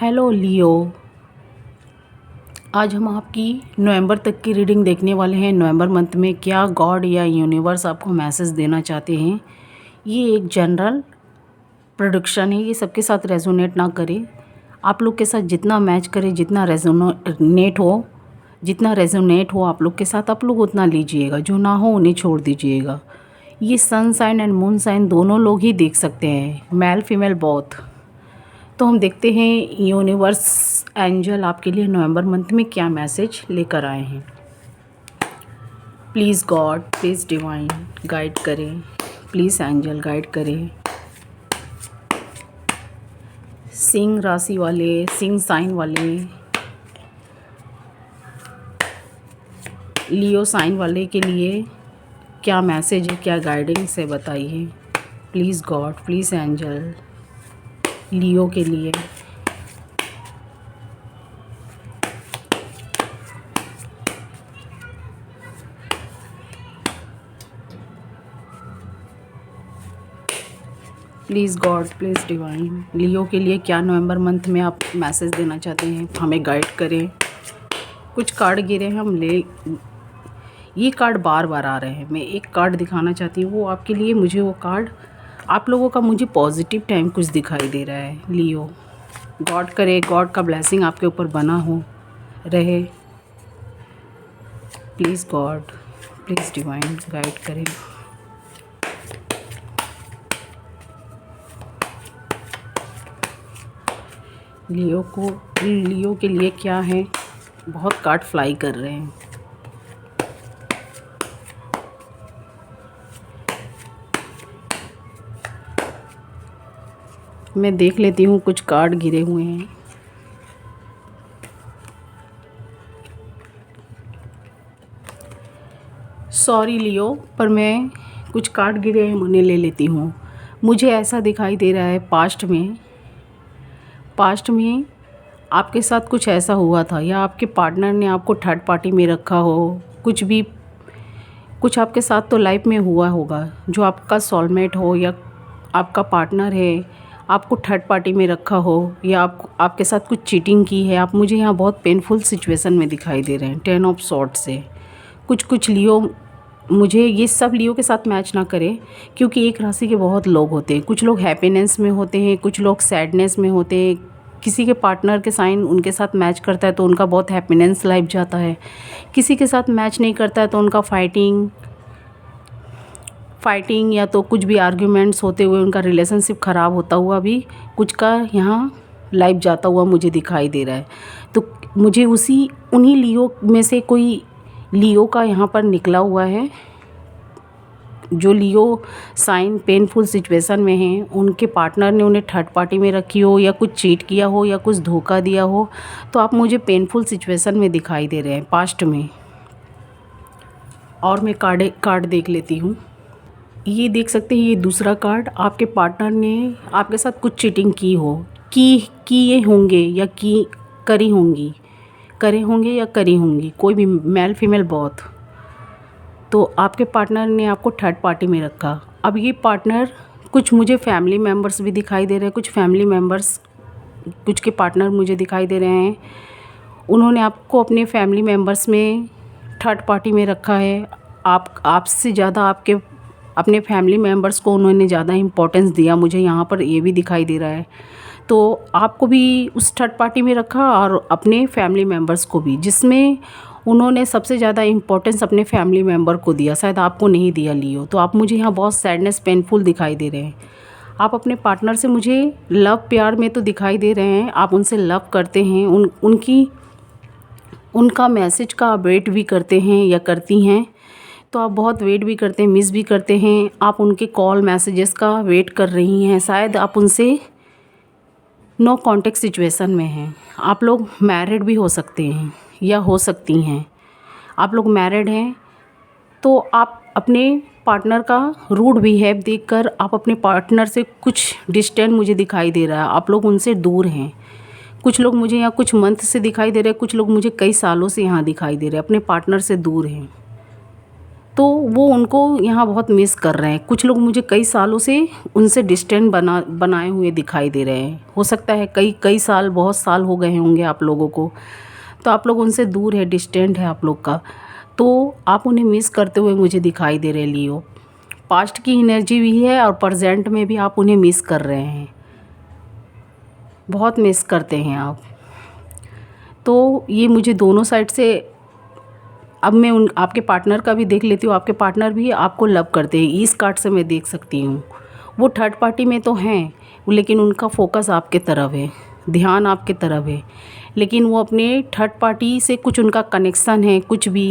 Hello लियो। आज हम आपकी नवंबर तक की रीडिंग देखने वाले हैं। नवंबर मंथ में क्या गॉड या यूनिवर्स आपको मैसेज देना चाहते हैं। ये एक जनरल प्रेडिक्शन है, ये सबके साथ रेजोनेट ना करे। आप लोग के साथ जितना मैच करे, जितना रेजोनेट हो आप लोग के साथ, आप लोग उतना लीजिएगा। जो ना हो उन्हें छोड़ दीजिएगा। ये sun sign and moon sign दोनों लोग ही देख सकते हैं, मेल फीमेल बोथ। तो हम देखते हैं यूनिवर्स एंजल आपके लिए नवंबर मंथ में क्या मैसेज लेकर आए हैं। Please God, please divine guide करें, प्लीज़ एंजल गाइड करें। सिंह राशि वाले, सिंह साइन वाले, लियो साइन वाले के लिए क्या मैसेज है, क्या गाइडेंस है, बताइए। प्लीज़ गॉड, प्लीज़ एंजल लियो के लिए। प्लीज़ गॉड, प्लीज़ डिवाइन लियो के लिए क्या नवंबर मंथ में आप मैसेज देना चाहते हैं, हमें गाइड करें। कुछ कार्ड गिरे हैं, हम ले ये कार्ड बार बार आ रहे हैं। मैं एक कार्ड दिखाना चाहती हूँ, वो आपके लिए। मुझे वो कार्ड आप लोगों का मुझे पॉजिटिव टाइम कुछ दिखाई दे रहा है। लियो गॉड करे, गॉड का ब्लेसिंग आपके ऊपर बना हो रहे। Please God, please divine guide करें। लियो के लिए क्या है। बहुत कार्ड फ्लाई कर रहे हैं। मैं देख लेती हूँ, कुछ कार्ड गिरे हुए हैं। सॉरी लियो, पर मैं कुछ कार्ड गिरे हैं, उन्हें ले लेती हूँ। मुझे ऐसा दिखाई दे रहा है पास्ट में आपके साथ कुछ ऐसा हुआ था, या आपके पार्टनर ने आपको थर्ड पार्टी में रखा हो। कुछ आपके साथ तो लाइफ में हुआ होगा। जो आपका सोलमेट हो या आपका पार्टनर है, आपको थर्ड पार्टी में रखा हो, या आपके साथ कुछ चीटिंग की है। आप मुझे यहाँ बहुत पेनफुल सिचुएशन में दिखाई दे रहे हैं। 10 ऑफ सॉर्ड्स से कुछ लियो, मुझे ये सब लियो के साथ मैच ना करे, क्योंकि एक राशि के बहुत लोग होते हैं। कुछ लोग हैप्पीनेस में होते हैं, कुछ लोग सैडनेस में होते हैं। किसी के पार्टनर के साइन उनके साथ मैच करता है तो उनका बहुत हैप्पीनेस लाइफ जाता है। किसी के साथ मैच नहीं करता है तो उनका फाइटिंग या तो कुछ भी आर्ग्यूमेंट्स होते हुए उनका रिलेशनशिप ख़राब होता हुआ भी कुछ का यहाँ लाइफ जाता हुआ मुझे दिखाई दे रहा है। तो मुझे उन्हीं लियो में से कोई लियो का यहाँ पर निकला हुआ है। जो लियो साइन पेनफुल सिचुएशन में हैं, उनके पार्टनर ने उन्हें थर्ड पार्टी में रखी हो, या कुछ चीट किया हो, या कुछ धोखा दिया हो। तो आप मुझे पेनफुल सिचुएशन में दिखाई दे रहे हैं पास्ट में। और मैं कार्ड देख लेती हूँ। ये देख सकते हैं, ये दूसरा कार्ड, आपके पार्टनर ने आपके साथ कुछ चीटिंग की हो, किए होंगे या करे होंगे या करी होंगी, कोई भी मेल फीमेल बोथ। तो आपके पार्टनर ने आपको थर्ड पार्टी में रखा। अब ये पार्टनर, कुछ मुझे फैमिली मेम्बर्स भी दिखाई दे रहे हैं। कुछ के पार्टनर मुझे दिखाई दे रहे हैं। उन्होंने आपको अपने फैमिली मेम्बर्स में थर्ड पार्टी में रखा है। आपसे ज़्यादा अपने फैमिली मेम्बर्स को उन्होंने ज़्यादा इम्पोर्टेंस दिया, मुझे यहाँ पर ये भी दिखाई दे रहा है। तो आपको भी उस थर्ड पार्टी में रखा और अपने फैमिली मेम्बर्स को भी, जिसमें उन्होंने सबसे ज़्यादा इम्पोर्टेंस अपने फैमिली मेम्बर को दिया, शायद आपको नहीं दिया लियो। तो आप मुझे यहाँ बहुत सैडनेस पेनफुल दिखाई दे रहे हैं। आप अपने पार्टनर से मुझे लव प्यार में तो दिखाई दे रहे हैं, आप उनसे लव करते हैं, उनका मैसेज का वेट भी करते हैं या करती हैं। तो आप बहुत वेट भी करते हैं, मिस भी करते हैं। आप उनके कॉल मैसेजेस का वेट कर रही हैं। शायद आप उनसे नो कॉन्टेक्ट सिचुएशन में हैं। आप लोग मैरिड भी हो सकते हैं या हो सकती हैं। आप लोग मैरिड हैं तो आप अपने पार्टनर का रूड बिहेव देखकर आप अपने पार्टनर से कुछ डिस्टेंस मुझे दिखाई दे रहा है। आप लोग उनसे दूर हैं। कुछ लोग मुझे यहाँ कुछ मंथ से दिखाई दे रहे हैं, कुछ लोग मुझे कई सालों से यहाँ दिखाई दे रहे हैं, अपने पार्टनर से दूर हैं। तो वो उनको यहाँ बहुत मिस कर रहे हैं। कुछ लोग मुझे कई सालों से उनसे डिस्टेंस बनाए हुए दिखाई दे रहे हैं। हो सकता है कई साल, बहुत साल हो गए होंगे आप लोगों को, तो आप लोग उनसे दूर है, डिस्टेंट है आप लोग का, तो आप उन्हें मिस करते हुए मुझे दिखाई दे रहे लियो। पास्ट की एनर्जी भी है और प्रेजेंट में भी आप उन्हें मिस कर रहे हैं, बहुत मिस करते हैं आप। तो ये मुझे दोनों साइड से, अब मैं आपके पार्टनर का भी देख लेती हूँ। आपके पार्टनर भी आपको लव करते हैं, इस कार्ड से मैं देख सकती हूँ। वो थर्ड पार्टी में तो हैं, लेकिन उनका फोकस आपके तरफ है, ध्यान आपके तरफ है, लेकिन वो अपने थर्ड पार्टी से कुछ उनका कनेक्शन है, कुछ भी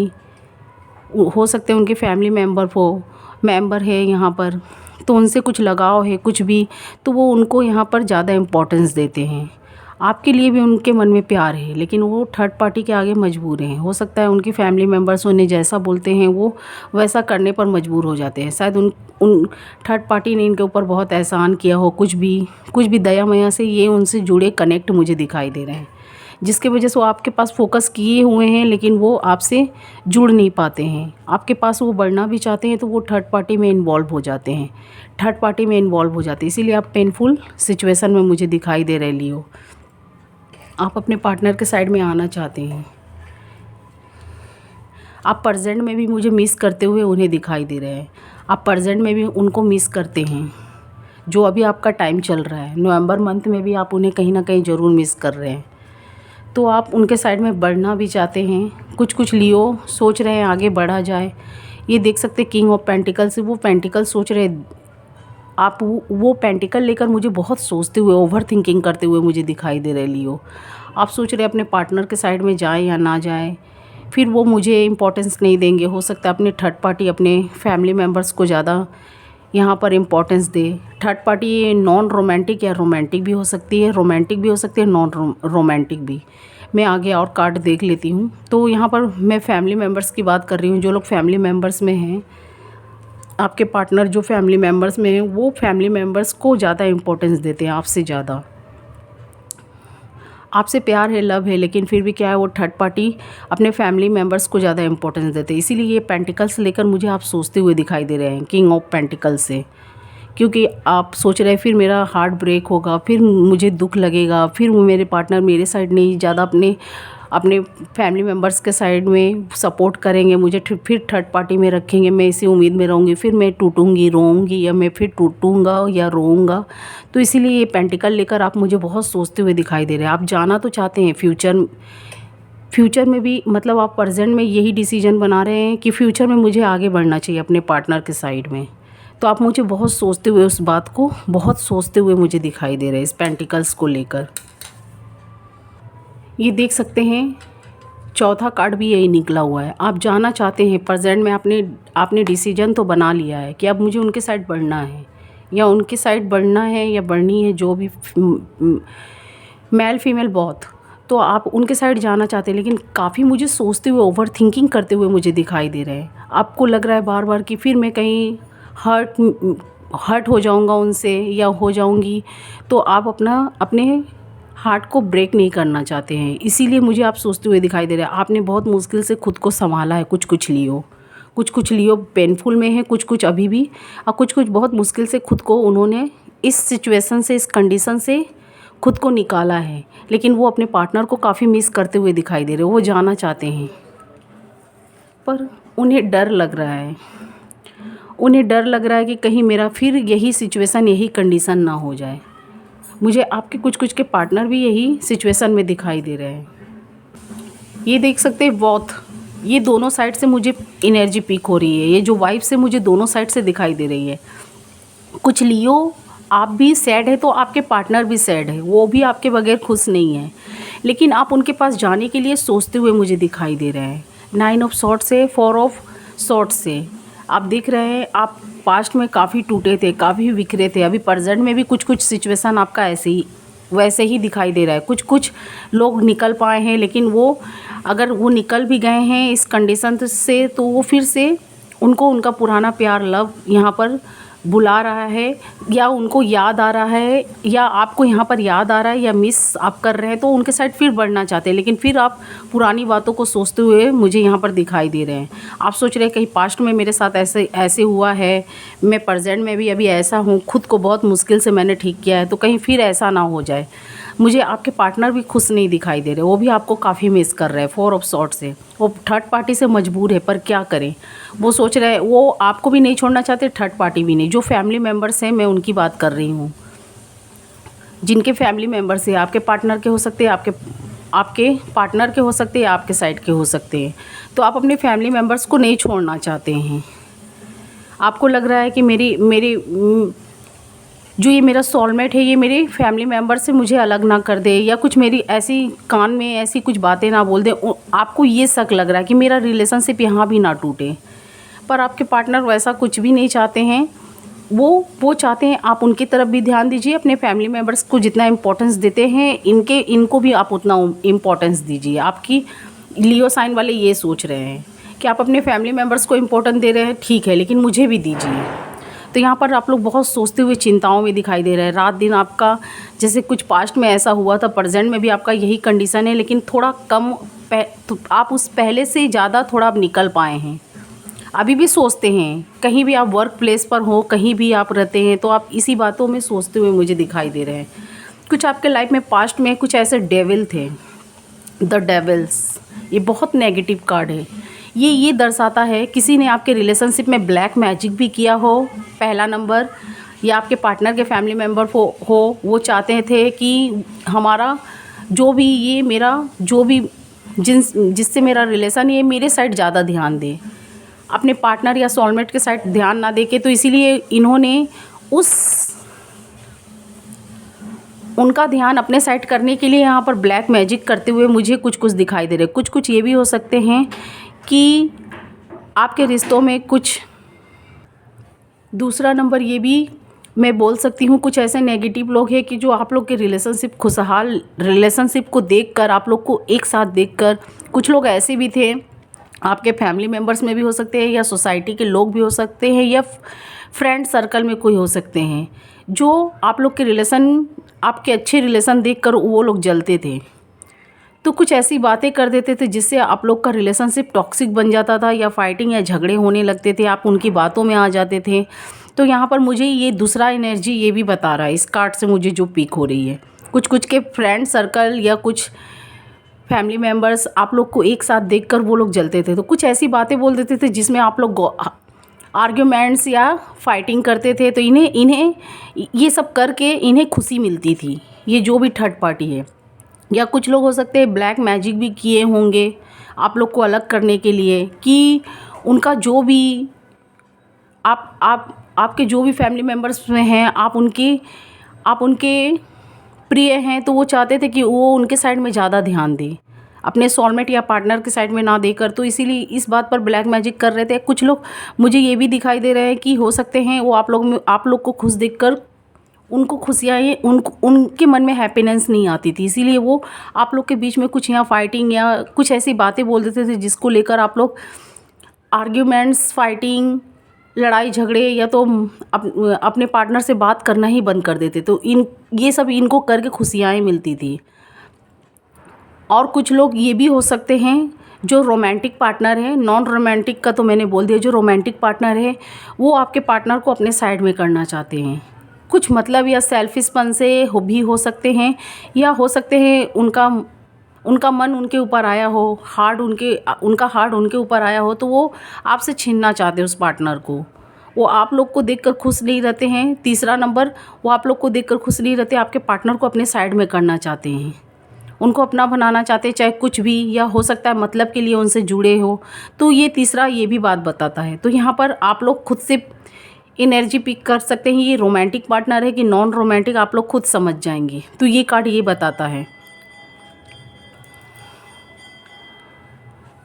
हो सकते हैं, उनके फैमिली मेंबर है यहाँ पर, तो उनसे कुछ लगाव है कुछ भी, तो वो उनको यहाँ पर ज़्यादा इम्पोर्टेंस देते हैं। आपके लिए भी उनके मन में प्यार है, लेकिन वो थर्ड पार्टी के आगे मजबूर हैं। हो सकता है उनकी फैमिली मेंबर्स उन्हें जैसा बोलते हैं वो वैसा करने पर मजबूर हो जाते हैं। शायद उन थर्ड पार्टी ने इनके ऊपर बहुत एहसान किया हो, कुछ भी दया मया से ये उनसे जुड़े कनेक्ट मुझे दिखाई दे रहे हैं, जिसकी वजह से वो आपके पास फोकस किए हुए हैं, लेकिन वो आपसे जुड़ नहीं पाते हैं। आपके पास वो बढ़ना भी चाहते हैं तो वो थर्ड पार्टी में इन्वॉल्व हो जाते हैं, इसीलिए आप पेनफुल सिचुएशन में मुझे दिखाई दे रहे लियो। आप अपने पार्टनर के साइड में आना चाहते हैं। आप प्रेजेंट में भी मुझे मिस करते हुए उन्हें दिखाई दे रहे हैं। आप प्रेजेंट में भी उनको मिस करते हैं। जो अभी आपका टाइम चल रहा है, नवंबर मंथ में भी आप उन्हें कहीं ना कहीं ज़रूर मिस कर रहे हैं। तो आप उनके साइड में बढ़ना भी चाहते हैं। कुछ लियो सोच रहे हैं आगे बढ़ा जाए। ये देख सकते हैं किंग ऑफ पेंटिकल से वो पेंटिकल सोच रहे, आप वो पेंटिकल लेकर मुझे बहुत सोचते हुए, ओवर थिंकिंग करते हुए मुझे दिखाई दे रहे लियो। आप सोच रहे अपने पार्टनर के साइड में जाएं या ना जाएं, फिर वो मुझे इम्पोर्टेंस नहीं देंगे। हो सकता है अपने थर्ड पार्टी, अपने फैमिली मेम्बर्स को ज़्यादा यहाँ पर इम्पोर्टेंस दे। थर्ड पार्टी नॉन रोमांटिक या रोमांटिक भी हो सकती है, नॉन रोमांटिक भी। मैं आगे और कार्ड देख लेती हूँ। तो यहाँ पर मैं फैमिली मेम्बर्स की बात कर रही हूँ। जो लोग फैमिली मेम्बर्स में हैं, आपके पार्टनर जो फैमिली मेम्बर्स में हैं, वो फैमिली मेम्बर्स को ज़्यादा इम्पोर्टेंस देते हैं आपसे ज़्यादा। आपसे प्यार है, लव है, लेकिन फिर भी क्या है, वो थर्ड पार्टी अपने फैमिली मेम्बर्स को ज़्यादा इंपॉर्टेंस देते हैं। इसीलिए ये पेंटिकल्स लेकर मुझे आप सोचते हुए दिखाई दे रहे हैं, किंग ऑफ पेंटिकल्स से। क्योंकि आप सोच रहे हैं फिर मेरा हार्ट ब्रेक होगा, फिर मुझे दुख लगेगा, फिर वो मेरे पार्टनर मेरे साइड नहीं, ज़्यादा अपने फैमिली मेम्बर्स के साइड में सपोर्ट करेंगे, मुझे फिर थर्ड पार्टी में रखेंगे। मैं इसी उम्मीद में रहूँगी, फिर मैं टूटूँगी, रोऊँगी, या मैं फिर टूटूँगा या रोऊँगा। तो इसीलिए ये पेंटिकल लेकर आप मुझे बहुत सोचते हुए दिखाई दे रहे हैं। आप जाना तो चाहते हैं फ्यूचर में भी, मतलब आप प्रेजेंट में यही डिसीजन बना रहे हैं कि फ्यूचर में मुझे आगे बढ़ना चाहिए अपने पार्टनर के साइड में। तो आप मुझे बहुत सोचते हुए, उस बात को बहुत सोचते हुए मुझे दिखाई दे रहे हैं इस पेंटिकल्स को लेकर। ये देख सकते हैं चौथा कार्ड भी यही निकला हुआ है। आप जाना चाहते हैं प्रेजेंट में, आपने डिसीजन तो बना लिया है कि अब मुझे उनके साइड बढ़ना है, या उनकी साइड बढ़ना है या बढ़नी है, जो भी मेल फीमेल बहुत। तो आप उनके साइड जाना चाहते हैं, लेकिन काफ़ी मुझे सोचते हुए, ओवर थिंकिंग करते हुए मुझे दिखाई दे रहे हैं। आपको लग रहा है बार बार कि फिर मैं कहीं हर्ट हो जाऊंगा उनसे या हो जाऊंगी, तो आप अपने हार्ट को ब्रेक नहीं करना चाहते हैं। इसीलिए मुझे आप सोचते हुए दिखाई दे रहे हैं। आपने बहुत मुश्किल से खुद को संभाला है। कुछ लियो पेनफुल में है, कुछ अभी भी, और कुछ बहुत मुश्किल से खुद को उन्होंने इस सिचुएशन से, इस कंडीशन से खुद को निकाला है। लेकिन वो अपने पार्टनर को काफ़ी मिस करते हुए दिखाई दे रहे हैं। वो जाना चाहते हैं, पर उन्हें डर लग रहा है कि कहीं मेरा फिर यही सिचुएशन, यही कंडीशन ना हो जाए। मुझे आपके कुछ के पार्टनर भी यही सिचुएशन में दिखाई दे रहे हैं। ये देख सकते हैं बोथ, ये दोनों साइड से मुझे एनर्जी पीक हो रही है। ये जो वाइब से मुझे दोनों साइड से दिखाई दे रही है। कुछ लियो आप भी सैड है, तो आपके पार्टनर भी सैड है, वो भी आपके बगैर खुश नहीं है, लेकिन आप उनके पास जाने के लिए सोचते हुए मुझे दिखाई दे रहे हैं। 9 ऑफ सॉर्ड्स से, 4 ऑफ सॉर्ड्स से आप देख रहे हैं, आप पास्ट में काफ़ी टूटे थे, काफ़ी बिखरे थे। अभी प्रेजेंट में भी कुछ सिचुएशन आपका वैसे ही दिखाई दे रहा है। कुछ लोग निकल पाए हैं, लेकिन अगर वो निकल भी गए हैं इस कंडीशन से, तो वो फिर से उनको उनका पुराना प्यार, लव यहाँ पर बुला रहा है, या उनको याद आ रहा है, या आपको यहाँ पर याद आ रहा है, या मिस आप कर रहे हैं, तो उनके साइड फिर बढ़ना चाहते हैं, लेकिन फिर आप पुरानी बातों को सोचते हुए मुझे यहाँ पर दिखाई दे रहे हैं। आप सोच रहे हैं कहीं पास्ट में मेरे साथ ऐसे ऐसे हुआ है, मैं प्रेजेंट में भी अभी ऐसा हूँ, खुद को बहुत मुश्किल से मैंने ठीक किया है, तो कहीं फिर ऐसा ना हो जाए। मुझे आपके पार्टनर भी खुश नहीं दिखाई दे रहे, वो भी आपको काफ़ी मिस कर रहे हैं। 4 ऑफ सॉर्ड्स से वो थर्ड पार्टी से मजबूर है, पर क्या करें। वो सोच रहे हैं, वो आपको भी नहीं छोड़ना चाहते, थर्ड पार्टी भी नहीं। जो फैमिली मेम्बर्स हैं, मैं उनकी बात कर रही हूँ, जिनके फैमिली मेम्बर्स हैं, आपके पार्टनर के हो सकते हैं, आपके पार्टनर के हो सकते हैं, आपके साइड के हो सकते हैं। तो आप अपने फैमिली मेम्बर्स को नहीं छोड़ना चाहते हैं। आपको लग रहा है कि मेरी जो ये मेरा सोलमेट है, ये मेरे फैमिली मेम्बर से मुझे अलग ना कर दे, या कुछ मेरी ऐसी कान में ऐसी कुछ बातें ना बोल दे। आपको ये शक लग रहा है कि मेरा रिलेशनशिप यहाँ भी ना टूटे, पर आपके पार्टनर वैसा कुछ भी नहीं चाहते हैं। वो चाहते हैं आप उनकी तरफ भी ध्यान दीजिए, अपने फैमिली मेम्बर्स को जितना इम्पोर्टेंस देते हैं इनको भी आप उतना इम्पोर्टेंस दीजिए। आपकी लियो साइन वाले ये सोच रहे हैं कि आप अपने फैमिली मेम्बर्स को इम्पोर्टेंस दे रहे हैं, ठीक है, लेकिन मुझे भी दीजिए। तो यहाँ पर आप लोग बहुत सोचते हुए चिंताओं में दिखाई दे रहे हैं। रात दिन आपका जैसे कुछ पास्ट में ऐसा हुआ था, प्रेजेंट में भी आपका यही कंडीशन है, लेकिन थोड़ा कम तो आप उस पहले से ज़्यादा थोड़ा आप निकल पाए हैं। अभी भी सोचते हैं, कहीं भी आप वर्क प्लेस पर हो, कहीं भी आप रहते हैं, तो आप इसी बातों में सोचते हुए मुझे दिखाई दे रहे हैं। कुछ आपके लाइफ में पास्ट में कुछ ऐसे डेविल थे, द डेविल्स। ये बहुत नेगेटिव कार्ड है। ये दर्शाता है किसी ने आपके रिलेशनशिप में ब्लैक मैजिक भी किया हो, पहला नंबर, या आपके पार्टनर के फैमिली मेम्बर हो वो चाहते थे कि हमारा जो भी ये मेरा जो भी जिससे मेरा रिलेशन ये मेरे साइड ज़्यादा ध्यान दे, अपने पार्टनर या सोलमेट के साइड ध्यान ना दे के। तो इसीलिए इन्होंने उनका ध्यान अपने साइड करने के लिए यहाँ पर ब्लैक मैजिक करते हुए मुझे कुछ दिखाई दे रहे। कुछ ये भी हो सकते हैं कि आपके रिश्तों में कुछ दूसरा नंबर ये भी मैं बोल सकती हूँ, कुछ ऐसे नेगेटिव लोग हैं कि जो आप लोग के रिलेशनशिप खुशहाल रिलेशनशिप को देखकर, आप लोग को एक साथ देखकर, कुछ लोग ऐसे भी थे, आपके फैमिली मेम्बर्स में भी हो सकते हैं, या सोसाइटी के लोग भी हो सकते हैं, या फ्रेंड सर्कल में कोई हो सकते हैं, जो आप लोग के रिलेशन, आपके अच्छे रिलेशन देखकर वो लोग जलते थे। तो कुछ ऐसी बातें कर देते थे जिससे आप लोग का रिलेशनशिप टॉक्सिक बन जाता था, या फाइटिंग या झगड़े होने लगते थे, आप उनकी बातों में आ जाते थे। तो यहाँ पर मुझे ये दूसरा एनर्जी ये भी बता रहा है इस कार्ड से मुझे जो पिक हो रही है। कुछ के फ्रेंड सर्कल या कुछ फैमिली मेम्बर्स आप लोग को एक साथ देखकर वो लोग जलते थे। तो कुछ ऐसी बातें बोल देते थे जिसमें आप लोग आर्ग्यूमेंट्स या फाइटिंग करते थे। तो इन्हें ये सब करके इन्हें खुशी मिलती थी, ये जो भी थर्ड पार्टी है। या कुछ लोग हो सकते हैं ब्लैक मैजिक भी किए होंगे आप लोग को अलग करने के लिए, कि उनका जो भी आपके जो भी फैमिली मेम्बर्स में हैं, आप उनके प्रिय हैं, तो वो चाहते थे कि वो उनके साइड में ज़्यादा ध्यान दें, अपने सोलमेट या पार्टनर के साइड में ना देकर। तो इसीलिए इस बात पर ब्लैक मैजिक कर रहे थे। कुछ लोग मुझे ये भी दिखाई दे रहे हैं कि हो सकते हैं वो आप लोग को खुश देखकर उनको खुशियाँ उनके मन में हैप्पीनेस नहीं आती थी, इसीलिए वो आप लोग के बीच में कुछ यहाँ फाइटिंग या कुछ ऐसी बातें बोल देते थे जिसको लेकर आप लोग आर्ग्यूमेंट्स, फाइटिंग, लड़ाई झगड़े, या तो अपने पार्टनर से बात करना ही बंद कर देते। तो ये सब इनको करके खुशियाँ मिलती थी। और कुछ लोग ये भी हो सकते हैं जो रोमांटिक पार्टनर है, नॉन रोमांटिक का तो मैंने बोल दिया, जो रोमांटिक पार्टनर है वो आपके पार्टनर को अपने साइड में करना चाहते हैं। कुछ मतलब या सेल्फिशपन से भी हो सकते हैं, या हो सकते हैं उनका मन उनके ऊपर आया हो, उनका हार्ट उनके ऊपर आया हो, तो वो आपसे छीनना चाहते हैं उस पार्टनर को। वो आप लोग को देखकर खुश नहीं रहते हैं। तीसरा नंबर, वो आप लोग को देखकर खुश नहीं रहते, आपके पार्टनर को अपने साइड में करना चाहते हैं, उनको अपना बनाना चाहते हैं, चाहे कुछ भी, या हो सकता है मतलब के लिए उनसे जुड़े हो। तो ये तीसरा ये भी बात बताता है। तो यहाँ पर आप लोग खुद से एनर्जी पिक कर सकते हैं, ये रोमांटिक पार्टनर है कि नॉन रोमांटिक, आप लोग खुद समझ जाएंगे। तो ये कार्ड ये बताता है।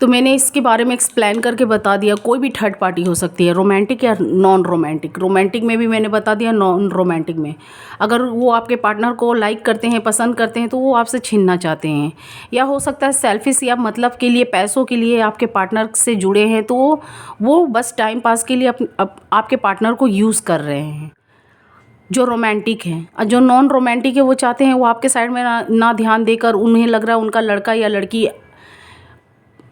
तो मैंने इसके बारे में एक्सप्लेन करके बता दिया। कोई भी थर्ड पार्टी हो सकती है, रोमांटिक या नॉन रोमांटिक। रोमांटिक में भी मैंने बता दिया, नॉन रोमांटिक में अगर वो आपके पार्टनर को लाइक करते हैं, पसंद करते हैं, तो वो आपसे छीनना चाहते हैं। या हो सकता है सेल्फिश या मतलब के लिए, पैसों के लिए आपके पार्टनर से जुड़े हैं, तो वो बस टाइम पास के लिए आपके पार्टनर को यूज़ कर रहे हैं, जो रोमांटिक हैं। और जो नॉन रोमांटिक है वो चाहते हैं वो आपके साइड में ना ध्यान देकर, उन्हें लग रहा है उनका लड़का या लड़की,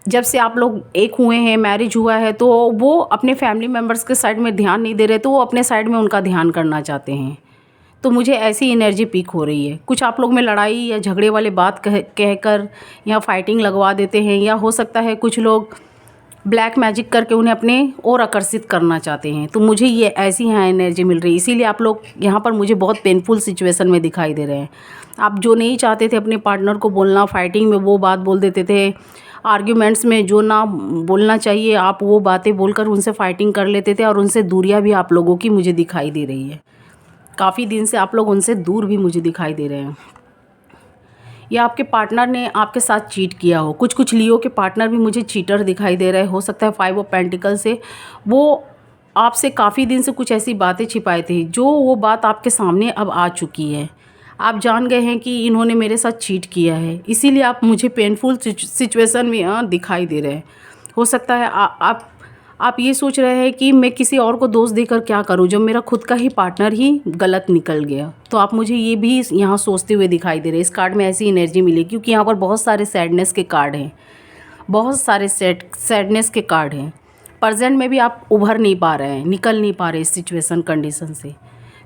जब से आप लोग एक हुए हैं, मैरिज हुआ है, तो वो अपने फैमिली मेम्बर्स के साइड में ध्यान नहीं दे रहे, तो वो अपने साइड में उनका ध्यान करना चाहते हैं। तो मुझे ऐसी एनर्जी पीक हो रही है। कुछ आप लोग में लड़ाई या झगड़े वाले बात कहकर या फाइटिंग लगवा देते हैं, या हो सकता है कुछ लोग ब्लैक मैजिक करके उन्हें अपने और आकर्षित करना चाहते हैं। तो मुझे ये ऐसी यहाँ एनर्जी मिल रही है, इसीलिए आप लोग यहाँ पर मुझे बहुत पेनफुल सिचुएशन में दिखाई दे रहे हैं। आप जो नहीं चाहते थे अपने पार्टनर को बोलना, फाइटिंग में वो बात बोल देते थे, आर्ग्यूमेंट्स में जो ना बोलना चाहिए आप वो बातें बोलकर उनसे फाइटिंग कर लेते थे, और उनसे दूरियां भी आप लोगों की मुझे दिखाई दे रही है। काफ़ी दिन से आप लोग उनसे दूर भी मुझे दिखाई दे रहे हैं, या आपके पार्टनर ने आपके साथ चीट किया हो। कुछ लियो के पार्टनर भी मुझे चीटर दिखाई दे रहे हैं। हो सकता है 5 ऑफ पेंटिकल से वो आपसे काफ़ी दिन से कुछ ऐसी बातें छिपाए थे, जो वो बात आपके सामने अब आ चुकी है। आप जान गए हैं कि इन्होंने मेरे साथ चीट किया है, इसीलिए आप मुझे पेनफुल सिचुएशन में दिखाई दे रहे हैं। हो सकता है आप ये सोच रहे हैं कि मैं किसी और को दोष देकर क्या करूं, जब मेरा खुद का ही पार्टनर ही गलत निकल गया। तो आप मुझे ये भी यहाँ सोचते हुए दिखाई दे रहे हैं। इस कार्ड में ऐसी एनर्जी मिली, क्योंकि यहाँ पर बहुत सारे सैडनेस के कार्ड हैं, बहुत सारे सैडनेस के कार्ड हैं। प्रेजेंट में भी आप उभर नहीं पा रहे हैं, निकल नहीं पा रहे इस सिचुएशन कंडीशन से।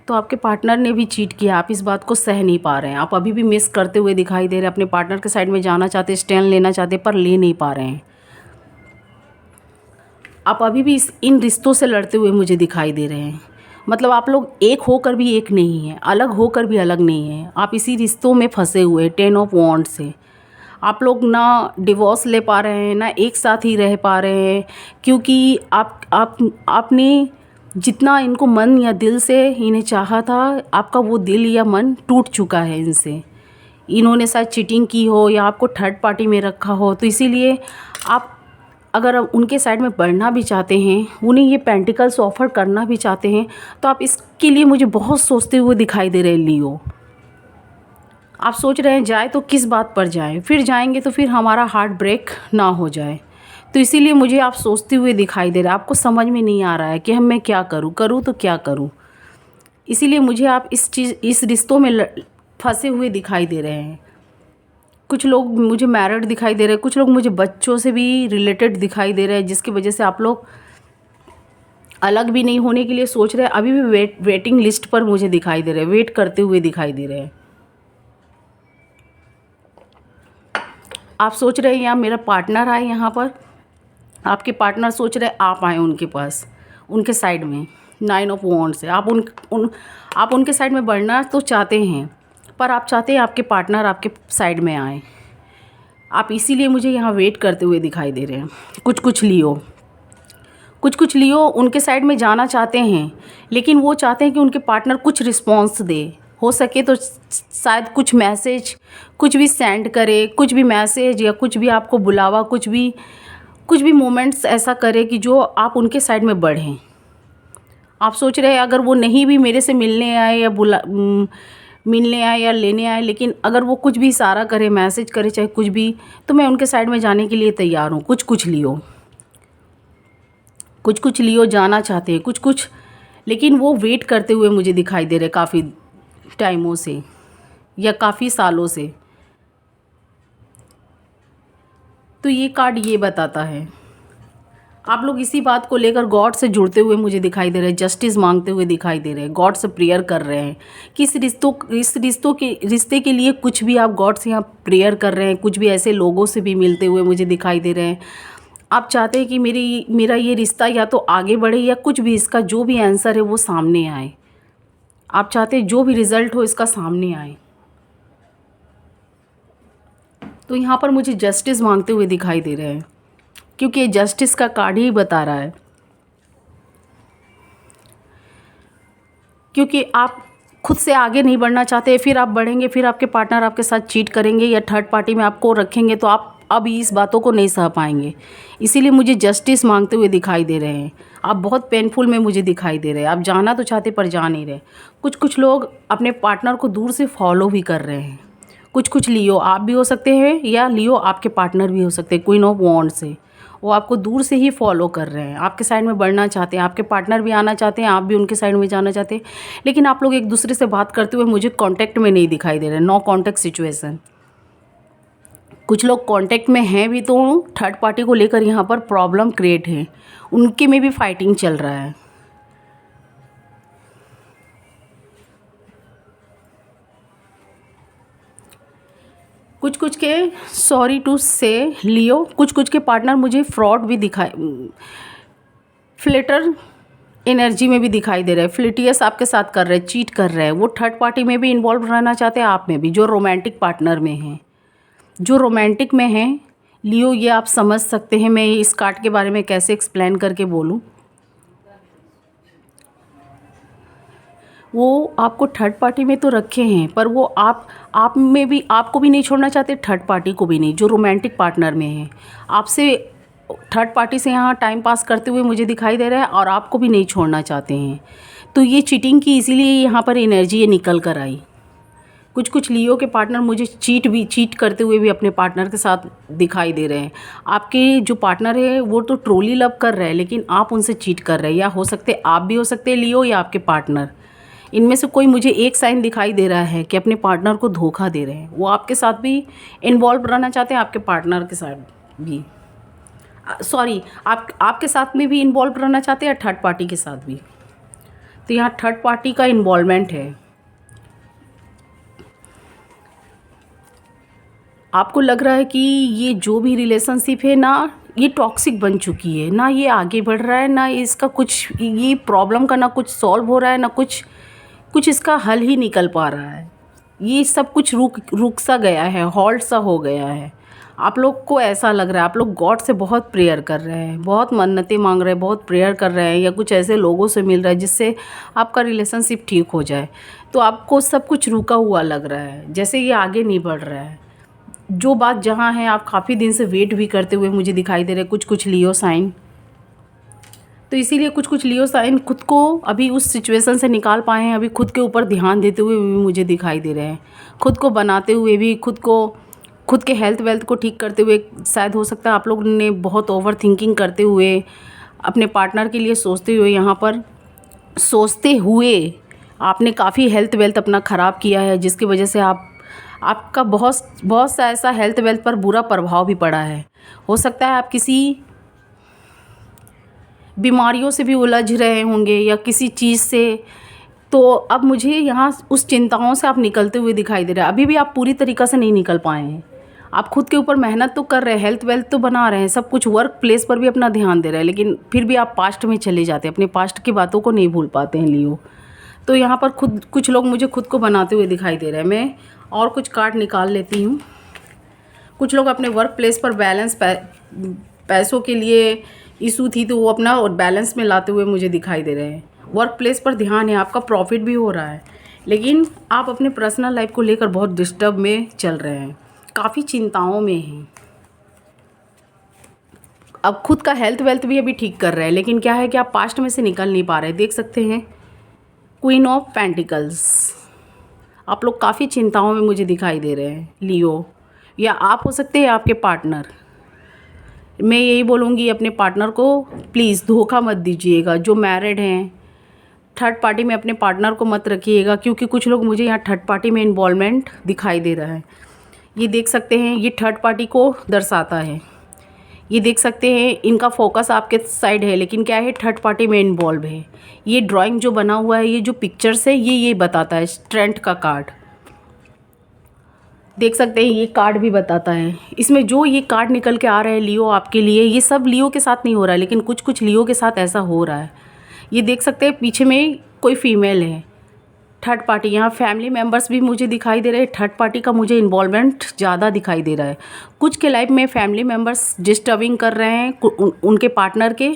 तो आपके पार्टनर ने भी चीट किया, आप इस बात को सह नहीं पा रहे हैं। आप अभी भी मिस करते हुए दिखाई दे रहे हैं, अपने पार्टनर के साइड में जाना चाहते, स्टैंड लेना चाहते, पर ले नहीं पा रहे हैं। आप अभी भी इन रिश्तों से लड़ते हुए मुझे दिखाई दे रहे हैं। मतलब आप लोग एक होकर भी एक नहीं है, अलग होकर भी अलग नहीं है। आप इसी रिश्तों में फंसे हुए 10 ऑफ वॉन्ड्स से। आप लोग ना डिवोर्स ले पा रहे हैं, ना एक साथ ही रह पा रहे हैं, क्योंकि आपने जितना इनको मन या दिल से इन्हें चाहा था, आपका वो दिल या मन टूट चुका है इनसे। इन्होंने शायद चीटिंग की हो या आपको थर्ड पार्टी में रखा हो, तो इसीलिए आप अगर उनके साइड में बढ़ना भी चाहते हैं, उन्हें ये पेंटिकल्स ऑफ़र करना भी चाहते हैं, तो आप इसके लिए मुझे बहुत सोचते हुए दिखाई दे रहे हैं लियो। आप सोच रहे हैं जाए तो किस बात पर जाएं, फिर जाएंगे तो फिर हमारा हार्ट ब्रेक ना हो जाए। तो इसीलिए मुझे आप सोचते हुए दिखाई दे रहे हैं। आपको समझ में नहीं आ रहा है कि मैं क्या करूं तो क्या करूं। इसीलिए मुझे आप इस रिश्तों में फंसे हुए दिखाई दे रहे हैं। कुछ लोग मुझे मैरिड दिखाई दे रहे हैं, कुछ लोग मुझे बच्चों से भी रिलेटेड दिखाई दे रहे हैं, जिसकी वजह से आप लोग अलग भी नहीं होने के लिए सोच रहे हैं। अभी भी वेटिंग लिस्ट पर मुझे दिखाई दे रहे हैं, वेट करते हुए दिखाई दे रहे हैं। आप सोच रहे हैं या मेरा पार्टनर आए यहाँ पर, आपके पार्टनर सोच रहे आप आए उनके पास, उनके साइड में 9 ऑफ वॉन्ड्स है। आप उनके साइड में बढ़ना तो चाहते हैं, पर आप चाहते हैं आपके पार्टनर आपके साइड में आए। आप इसीलिए मुझे यहाँ वेट करते हुए दिखाई दे रहे हैं। कुछ लियो उनके साइड में जाना चाहते हैं, लेकिन वो चाहते हैं कि उनके पार्टनर कुछ रिस्पॉन्स दे। हो सके तो शायद कुछ मैसेज कुछ भी सेंड करे, कुछ भी मैसेज या कुछ भी आपको बुलावा, कुछ भी मोमेंट्स ऐसा करे कि जो आप उनके साइड में बढ़ें। आप सोच रहे हैं अगर वो नहीं भी मेरे से मिलने आए या लेने आए, लेकिन अगर वो कुछ भी इशारा करे, मैसेज करे, चाहे कुछ भी, तो मैं उनके साइड में जाने के लिए तैयार हूँ। कुछ लियो जाना चाहते हैं, लेकिन वो वेट करते हुए मुझे दिखाई दे रहे काफ़ी टाइमों से या काफ़ी सालों से। तो ये कार्ड ये बताता है आप लोग इसी बात को लेकर गॉड से जुड़ते हुए मुझे दिखाई दे रहे हैं, जस्टिस मांगते हुए दिखाई दे रहे हैं, गॉड से प्रेयर कर रहे हैं कि इस रिश्ते के लिए कुछ भी आप गॉड से यहाँ प्रेयर कर रहे हैं। कुछ भी ऐसे लोगों से भी मिलते हुए मुझे दिखाई दे रहे हैं। आप चाहते हैं कि मेरा ये रिश्ता या तो आगे बढ़े, या कुछ भी इसका जो भी आंसर है वो सामने आए। आप चाहते हैं जो भी रिज़ल्ट हो इसका सामने आए। तो यहाँ पर मुझे जस्टिस मांगते हुए दिखाई दे रहे हैं, क्योंकि ये जस्टिस का कार्ड ही बता रहा है। क्योंकि आप खुद से आगे नहीं बढ़ना चाहते, फिर आप बढ़ेंगे, फिर आपके पार्टनर आपके साथ चीट करेंगे या थर्ड पार्टी में आपको रखेंगे, तो आप अब इस बातों को नहीं सह पाएंगे, इसीलिए मुझे जस्टिस मांगते हुए दिखाई दे रहे हैं। आप बहुत पेनफुल में मुझे दिखाई दे रहे हैं, आप जाना तो चाहते पर जा नहीं रहे। कुछ कुछ लोग अपने पार्टनर को दूर से फॉलो भी कर रहे हैं। कुछ कुछ लियो आप भी हो सकते हैं या लियो आपके पार्टनर भी हो सकते हैं, क्वीन ऑफ वॉन्ड से वो आपको दूर से ही फॉलो कर रहे हैं, आपके साइड में बढ़ना चाहते हैं, आपके पार्टनर भी आना चाहते हैं, आप भी उनके साइड में जाना चाहते हैं, लेकिन आप लोग एक दूसरे से बात करते हुए मुझे कांटेक्ट में नहीं दिखाई दे रहे, नो कांटेक्ट सिचुएशन। कुछ लोग कांटेक्ट में हैं भी तो थर्ड पार्टी को लेकर यहाँ पर प्रॉब्लम क्रिएट है, उनके में भी फाइटिंग चल रहा है। कुछ कुछ के सॉरी टू से लियो, कुछ कुछ के पार्टनर मुझे फ्रॉड भी दिखाई, फ्लिटर एनर्जी में भी दिखाई दे रहा है, फ्लिटियस आपके साथ कर रहे हैं, चीट कर रहे हैं। वो थर्ड पार्टी में भी इन्वॉल्व रहना चाहते हैं, आप में भी, जो रोमांटिक पार्टनर में हैं, जो रोमांटिक में हैं लियो, ये आप समझ सकते हैं। मैं इस कार्ड के बारे में कैसे एक्सप्लेन करके बोलूँ। वो आपको थर्ड पार्टी में तो रखे हैं, पर वो आप में भी, आपको भी नहीं छोड़ना चाहते, थर्ड पार्टी को भी नहीं, जो रोमांटिक पार्टनर में है आपसे, थर्ड पार्टी से यहाँ टाइम पास करते हुए मुझे दिखाई दे रहा है, और आपको भी नहीं छोड़ना चाहते हैं। तो ये चीटिंग की इसीलिए यहाँ पर एनर्जी ये निकल कर आई। कुछ कुछ लियो के पार्टनर मुझे चीट करते हुए भी अपने पार्टनर के साथ दिखाई दे रहे हैं। आपके जो पार्टनर है वो तो ट्रोली लव कर रहे हैं, लेकिन आप उनसे चीट कर रहे हैं, या हो सकते आप भी हो सकते हैं लियो, या आपके पार्टनर। इनमें से कोई मुझे एक साइन दिखाई दे रहा है कि अपने पार्टनर को धोखा दे रहे हैं। वो आपके साथ भी इन्वॉल्व रहना चाहते हैं, आपके पार्टनर के साथ भी, सॉरी आपके साथ में भी इन्वॉल्व रहना चाहते हैं, थर्ड पार्टी के साथ भी। तो यहाँ थर्ड पार्टी का इन्वॉल्वमेंट है। आपको लग रहा है कि ये जो भी रिलेशनशिप है ना, ये टॉक्सिक बन चुकी है ना, ये आगे बढ़ रहा है ना, इसका कुछ, ये प्रॉब्लम का ना कुछ सॉल्व हो रहा है ना कुछ इसका हल ही निकल पा रहा है। ये सब कुछ रुक सा गया है, हॉल्ट सा हो गया है। आप लोग को ऐसा लग रहा है, आप लोग गॉड से बहुत प्रेयर कर रहे हैं, बहुत मन्नतें मांग रहे हैं, बहुत प्रेयर कर रहे हैं, या कुछ ऐसे लोगों से मिल रहा है जिससे आपका रिलेशनशिप ठीक हो जाए। तो आपको सब कुछ रुका हुआ लग रहा है, जैसे ये आगे नहीं बढ़ रहा है। जो बात जहाँ है, आप काफ़ी दिन से वेट भी करते हुए मुझे दिखाई दे रहे हैं, कुछ कुछ लियो साइन। तो इसीलिए कुछ कुछ लियो साइन खुद को अभी उस सिचुएशन से निकाल पाए हैं, अभी खुद के ऊपर ध्यान देते हुए भी मुझे दिखाई दे रहे हैं, खुद को बनाते हुए भी, खुद के हेल्थ वेल्थ को ठीक करते हुए। शायद हो सकता है आप लोग ने बहुत ओवर थिंकिंग करते हुए, अपने पार्टनर के लिए सोचते हुए, यहाँ पर सोचते हुए आपने काफ़ी हेल्थ वेल्थ अपना ख़राब किया है, जिसकी वजह से आपका बहुत सा ऐसा हेल्थ वेल्थ पर बुरा प्रभाव भी पड़ा है। हो सकता है आप किसी बीमारियों से भी उलझ रहे होंगे, या किसी चीज़ से। तो अब मुझे यहाँ उस चिंताओं से आप निकलते हुए दिखाई दे रहे हैं। अभी भी आप पूरी तरीक़ा से नहीं निकल पाए हैं। आप खुद के ऊपर मेहनत तो कर रहे हैं, हेल्थ वेल्थ तो बना रहे हैं, सब कुछ, वर्क प्लेस पर भी अपना ध्यान दे रहे हैं, लेकिन फिर भी आप पास्ट में चले जाते हैं, अपने पास्ट की बातों को नहीं भूल पाते हैं लियो। तो यहाँ पर कुछ लोग मुझे खुद को बनाते हुए दिखाई दे रहे हैं। मैं और कुछ कार्ड निकाल लेती हूँ। कुछ लोग अपने वर्क प्लेस पर पैसों के लिए इशू थी, तो वो अपना बैलेंस में लाते हुए मुझे दिखाई दे रहे हैं। वर्क प्लेस पर ध्यान है, आपका प्रॉफिट भी हो रहा है, लेकिन आप अपने पर्सनल लाइफ को लेकर बहुत डिस्टर्ब में चल रहे हैं, काफ़ी चिंताओं में हैं। अब खुद का हेल्थ वेल्थ भी अभी ठीक कर रहे हैं, लेकिन क्या है कि आप पास्ट में से निकल नहीं पा रहे। देख सकते हैं क्वीन ऑफ पेंटिकल्स, आप लोग काफ़ी चिंताओं में मुझे दिखाई दे रहे हैं लियो, या आप हो सकते हैं आपके पार्टनर। मैं यही बोलूँगी, अपने पार्टनर को प्लीज़ धोखा मत दीजिएगा। जो मैरिड हैं, थर्ड पार्टी में अपने पार्टनर को मत रखिएगा, क्योंकि कुछ लोग मुझे यहाँ थर्ड पार्टी में इन्वॉल्वमेंट दिखाई दे रहा है। ये देख सकते हैं, ये थर्ड पार्टी को दर्शाता है। ये देख सकते हैं इनका फोकस आपके साइड है, लेकिन क्या है, थर्ड पार्टी में इन्वॉल्व है। ये ड्राइंग जो बना हुआ है, ये जो पिक्चर्स है, ये बताता है। स्ट्रेंथ का कार्ड देख सकते हैं, ये कार्ड भी बताता है। इसमें जो ये कार्ड निकल के आ रहे हैं लियो आपके लिए, ये सब लियो के साथ नहीं हो रहा है, लेकिन कुछ कुछ लियो के साथ ऐसा हो रहा है। ये देख सकते हैं पीछे में कोई फीमेल है, थर्ड पार्टी। यहाँ फैमिली मेम्बर्स भी मुझे दिखाई दे रहे हैं। थर्ड पार्टी का मुझे इन्वॉल्वमेंट ज़्यादा दिखाई दे रहा है। कुछ के लाइफ में फैमिली मेम्बर्स डिस्टर्बिंग कर रहे हैं, उनके पार्टनर के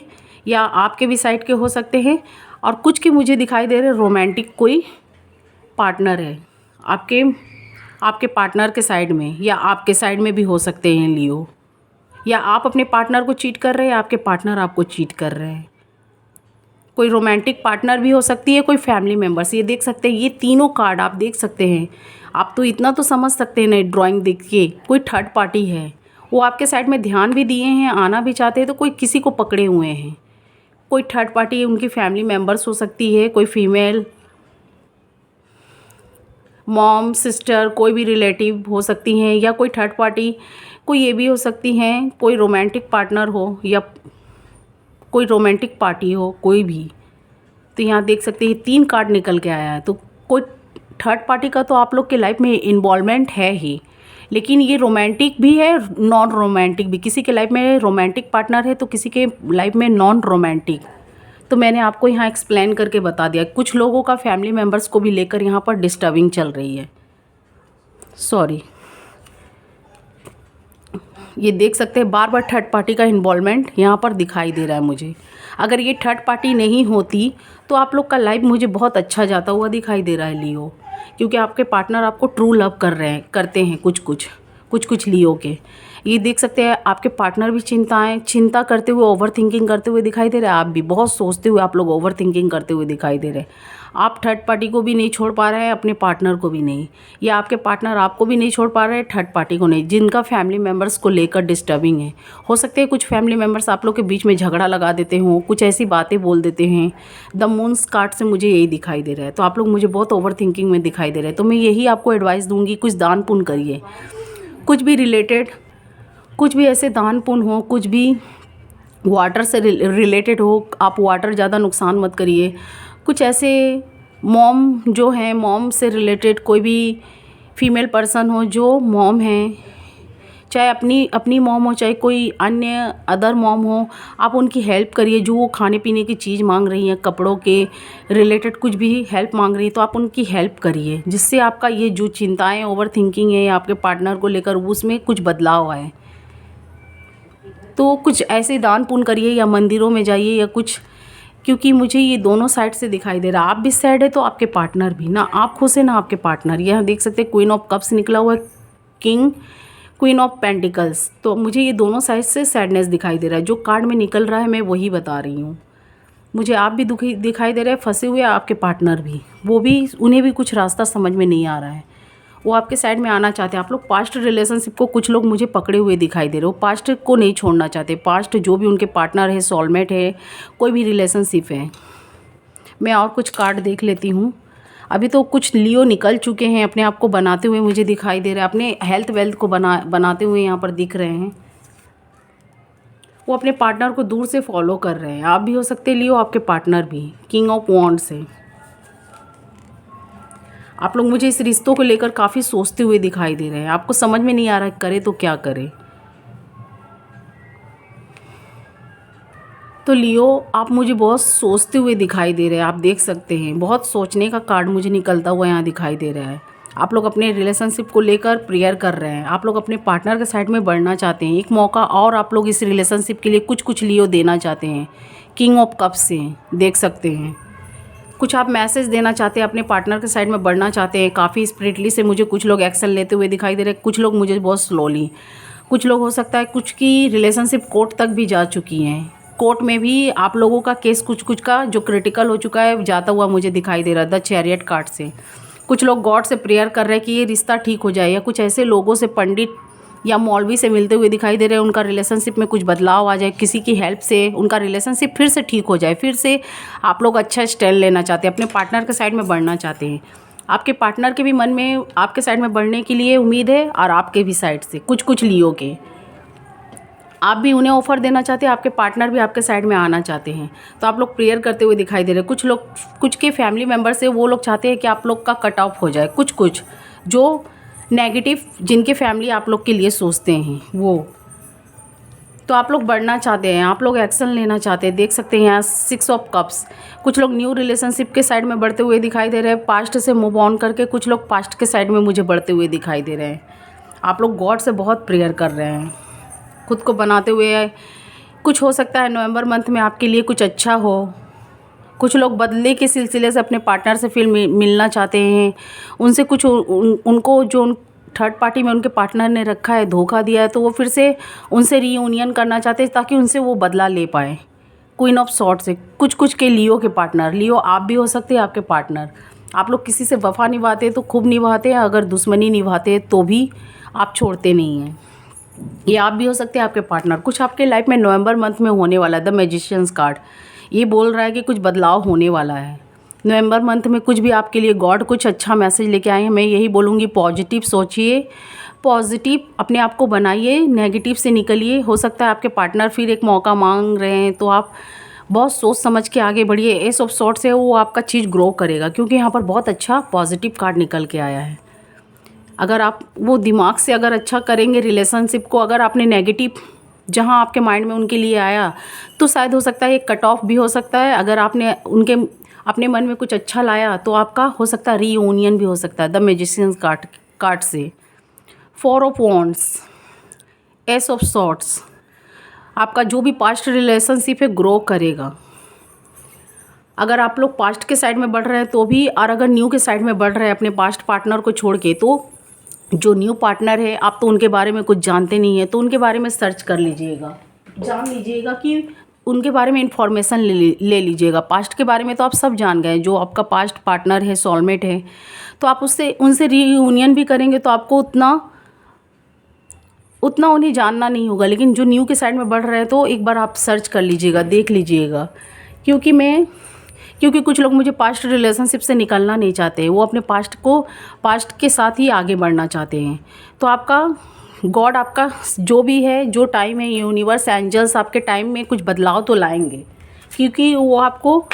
या आपके भी साइड के हो सकते हैं, और कुछ के मुझे दिखाई दे रहे हैं रोमांटिक कोई पार्टनर है आपके पार्टनर के साइड में, या आपके साइड में भी हो सकते हैं लियो। या आप अपने पार्टनर को चीट कर रहे हैं, आपके पार्टनर आपको चीट कर रहे हैं। कोई रोमांटिक पार्टनर भी हो सकती है, कोई फैमिली मेम्बर्स। ये देख सकते हैं, ये तीनों कार्ड आप देख सकते हैं। आप तो इतना तो समझ सकते हैं ना ड्राइंग देख के, कोई थर्ड पार्टी है, वो आपके साइड में ध्यान भी दिए हैं, आना भी चाहते हैं, तो कोई किसी को पकड़े हुए हैं। कोई थर्ड पार्टी उनकी फैमिली मेम्बर्स हो सकती है, कोई फीमेल, मॉम, सिस्टर, कोई भी रिलेटिव हो सकती हैं, या कोई थर्ड पार्टी, कोई ये भी हो सकती हैं, कोई रोमांटिक पार्टनर हो या कोई रोमांटिक पार्टी हो, कोई भी। तो यहाँ देख सकते हैं 3 कार्ड निकल के आया है। तो कोई थर्ड पार्टी का तो आप लोग के लाइफ में इन्वॉल्वमेंट है ही, लेकिन ये रोमांटिक भी है, नॉन रोमांटिक भी। किसी के लाइफ में रोमांटिक पार्टनर है तो किसी के लाइफ में नॉन रोमांटिक। तो मैंने आपको यहाँ एक्सप्लेन करके बता दिया। कुछ लोगों का फैमिली मेम्बर्स को भी लेकर यहाँ पर डिस्टर्बिंग चल रही है। सॉरी, ये देख सकते हैं बार बार थर्ड पार्टी का इन्वॉल्वमेंट यहाँ पर दिखाई दे रहा है मुझे। अगर ये थर्ड पार्टी नहीं होती तो आप लोग का लाइफ मुझे बहुत अच्छा जाता हुआ दिखाई दे रहा है लियो, क्योंकि आपके पार्टनर आपको ट्रू लव करते हैं कुछ लियो के। ये देख सकते हैं आपके पार्टनर भी चिंता करते हुए, ओवर थिंकिंग करते हुए दिखाई दे रहे हैं। आप भी बहुत सोचते हुए आप लोग ओवर थिंकिंग करते हुए दिखाई दे रहे हैं। आप थर्ड पार्टी को भी नहीं छोड़ पा रहे हैं, अपने पार्टनर को भी नहीं, या आपके पार्टनर आपको भी नहीं छोड़ पा रहे हैं, थर्ड पार्टी को नहीं, जिनका फैमिली मेम्बर्स को लेकर डिस्टर्बिंग है। हो सकते हैं कुछ फैमिली मेम्बर्स आप लोग के बीच में झगड़ा लगा देते हों, कुछ ऐसी बातें बोल देते हैं। द मून्स कार्ड से मुझे यही दिखाई दे रहा है। तो आप लोग मुझे बहुत ओवर थिंकिंग में दिखाई दे रहे हैं। तो मैं यही आपको एडवाइस दूंगी, कुछ दान पुण्य करिए, कुछ भी रिलेटेड, कुछ भी ऐसे दान पुण्य हो, कुछ भी वाटर से रिलेटेड हो, आप वाटर ज़्यादा नुकसान मत करिए। कुछ ऐसे मॉम जो है, मॉम से रिलेटेड कोई भी फीमेल पर्सन हो जो मॉम है, चाहे अपनी मॉम हो, चाहे कोई अन्य अदर मॉम हो, आप उनकी हेल्प करिए। जो वो खाने पीने की चीज़ मांग रही हैं, कपड़ों के रिलेटेड कुछ भी हेल्प मांग रही है, तो आप उनकी हेल्प करिए, जिससे आपका ये जो चिंताएं, ओवर थिंकिंग है आपके पार्टनर को लेकर, उसमें कुछ बदलाव आए। तो कुछ ऐसे दान पुण्य करिए या मंदिरों में जाइए या कुछ, क्योंकि मुझे ये दोनों साइड से दिखाई दे रहा है। आप भी सैड है तो आपके पार्टनर भी, ना आप खुश है ना आपके पार्टनर। यहाँ देख सकते हैं क्वीन ऑफ कप्स निकला हुआ है, किंग, क्वीन ऑफ पेंटिकल्स। तो मुझे ये दोनों साइड से सैडनेस दिखाई दे रहा है। जो कार्ड में निकल रहा है मैं वही बता रही हूँ। मुझे आप भी दुखी दिखाई दे रहे हैं, फंसे हुए आपके पार्टनर भी, वो भी, उन्हें भी कुछ रास्ता समझ में नहीं आ रहा है, वो आपके साइड में आना चाहते हैं। आप लोग पास्ट रिलेशनशिप को, कुछ लोग मुझे पकड़े हुए दिखाई दे रहे हो, पास्ट को नहीं छोड़ना चाहते। पास्ट जो भी उनके पार्टनर है, सोलमेट है, कोई भी रिलेशनशिप है। मैं और कुछ कार्ड देख लेती हूँ। अभी तो कुछ लियो निकल चुके हैं, अपने आप को बनाते हुए मुझे दिखाई दे रहा है, अपने हेल्थ वेल्थ को बनाते हुए यहाँ पर दिख रहे हैं। वो अपने पार्टनर को दूर से फॉलो कर रहे हैं। आप भी हो सकते लियो, आपके पार्टनर भी। किंग ऑफ वॉन्ड्स है। आप लोग मुझे इस रिश्तों को लेकर काफ़ी सोचते हुए दिखाई दे रहे हैं। आपको समझ में नहीं आ रहा है करे तो क्या करे। तो लियो, आप मुझे बहुत सोचते हुए दिखाई दे रहे हैं। आप देख सकते हैं बहुत सोचने का कार्ड मुझे निकलता हुआ यहाँ दिखाई दे रहा है। आप लोग अपने रिलेशनशिप को लेकर प्रेयर कर रहे हैं। आप लोग अपने पार्टनर के साइड में बढ़ना चाहते हैं। एक मौका और आप लोग इस रिलेशनशिप के लिए कुछ लियो देना चाहते हैं। किंग ऑफ कप्स से देख सकते हैं कुछ आप मैसेज देना चाहते हैं, अपने पार्टनर के साइड में बढ़ना चाहते हैं। काफ़ी स्पिरिटली से मुझे कुछ लोग एक्शन लेते हुए दिखाई दे रहे हैं, कुछ लोग मुझे बहुत स्लोली। कुछ लोग हो सकता है कुछ की रिलेशनशिप कोर्ट तक भी जा चुकी हैं। कोर्ट में भी आप लोगों का केस कुछ का जो क्रिटिकल हो चुका है जाता हुआ मुझे दिखाई दे रहा है द चैरियट कार्ड से। कुछ लोग गॉड से प्रेयर कर रहे हैं कि ये रिश्ता ठीक हो जाए, या कुछ ऐसे लोगों से, पंडित या मौलवी से मिलते हुए दिखाई दे रहे हैं। उनका रिलेशनशिप में कुछ बदलाव आ जाए, किसी की हेल्प से उनका रिलेशनशिप फिर से ठीक हो जाए, फिर से आप लोग अच्छा स्टैंड लेना चाहते हैं, अपने पार्टनर के साइड में बढ़ना चाहते हैं। आपके पार्टनर के भी मन में आपके साइड में बढ़ने के लिए उम्मीद है, और आपके भी साइड से कुछ लियो के आप भी उन्हें ऑफ़र देना चाहते हैं, आपके पार्टनर भी आपके साइड में आना चाहते हैं। तो आप लोग प्रेयर करते हुए दिखाई दे रहे हैं। कुछ लोग, कुछ के फैमिली मेम्बर से वो लोग चाहते हैं कि आप लोग का कट ऑफ हो जाए। कुछ जो नेगेटिव जिनके फैमिली आप लोग के लिए सोचते हैं वो, तो आप लोग बढ़ना चाहते हैं, आप लोग एक्शन लेना चाहते हैं। देख सकते हैं यहाँ 6 ऑफ कप्स। कुछ लोग न्यू रिलेशनशिप के साइड में बढ़ते हुए दिखाई दे रहे हैं, पास्ट से मूव ऑन करके। कुछ लोग पास्ट के साइड में मुझे बढ़ते हुए दिखाई दे रहे हैं। आप लोग गॉड से बहुत प्रेयर कर रहे हैं, खुद को बनाते हुए। कुछ हो सकता है नवंबर मंथ में आपके लिए कुछ अच्छा हो। कुछ लोग बदले के सिलसिले से अपने पार्टनर से फिर मिलना चाहते हैं, उनसे कुछ उनको जो थर्ड पार्टी में उनके पार्टनर ने रखा है, धोखा दिया है, तो वो फिर से उनसे रीयूनियन करना चाहते हैं ताकि उनसे वो बदला ले पाए। क्वीन ऑफ सॉर्ड्स से कुछ कुछ के लियो के पार्टनर, लियो आप भी हो सकते हैं, आपके पार्टनर। आप लोग किसी से वफ़ा निभाते हैं तो खूब निभाते हैं, अगर दुश्मनी निभाते हैं तो भी आप छोड़ते नहीं हैं। ये आप भी हो सकते हैं, आपके पार्टनर। कुछ आपके लाइफ में नवंबर मंथ में होने वाला है। द मैजिशियंस कार्ड ये बोल रहा है कि कुछ बदलाव होने वाला है नवंबर मंथ में। कुछ भी आपके लिए गॉड कुछ अच्छा मैसेज लेके आए हैं। मैं यही बोलूँगी, पॉजिटिव सोचिए, पॉजिटिव अपने आप को बनाइए, नेगेटिव से निकलिए। हो सकता है आपके पार्टनर फिर एक मौका मांग रहे हैं, तो आप बहुत सोच समझ के आगे बढ़िए। एस ऑफ सॉर्ड्स है, वो आपका चीज़ ग्रो करेगा, क्योंकि यहाँ पर बहुत अच्छा पॉजिटिव कार्ड निकल के आया है। अगर आप वो दिमाग से अगर अच्छा करेंगे रिलेशनशिप को, अगर आपने नेगेटिव जहाँ आपके माइंड में उनके लिए आया, तो शायद हो सकता है एक कट ऑफ भी हो सकता है। अगर आपने उनके अपने मन में कुछ अच्छा लाया, तो आपका हो सकता है रीयूनियन भी हो सकता है द मैजिशियंस कार्ड से। Four of wands, S of swords, आपका जो भी पास्ट रिलेशनशिप है ग्रो करेगा। अगर आप लोग पास्ट के साइड में बढ़ रहे हैं तो भी, और अगर न्यू के साइड में बढ़ रहे हैं अपने पास्ट पार्टनर को छोड़ के, तो जो न्यू पार्टनर है आप तो उनके बारे में कुछ जानते नहीं हैं, तो उनके बारे में सर्च कर लीजिएगा, जान लीजिएगा कि उनके बारे में इंफॉर्मेशन ले लीजिएगा। पास्ट के बारे में तो आप सब जान गए, जो आपका पास्ट पार्टनर है, सोलमेट है, तो आप उनसे रीयूनियन भी करेंगे तो आपको उतना उन्हें जानना नहीं होगा। लेकिन जो न्यू के साइड में बढ़ रहे हैं तो एक बार आप सर्च कर लीजिएगा, देख लीजिएगा। क्योंकि कुछ लोग मुझे पास्ट रिलेशनशिप से निकलना नहीं चाहते, वो अपने पास्ट के साथ ही आगे बढ़ना चाहते हैं। तो आपका गॉड, आपका जो भी है, जो टाइम है, यूनिवर्स, एंजल्स आपके टाइम में कुछ बदलाव तो लाएंगे, क्योंकि वो आपको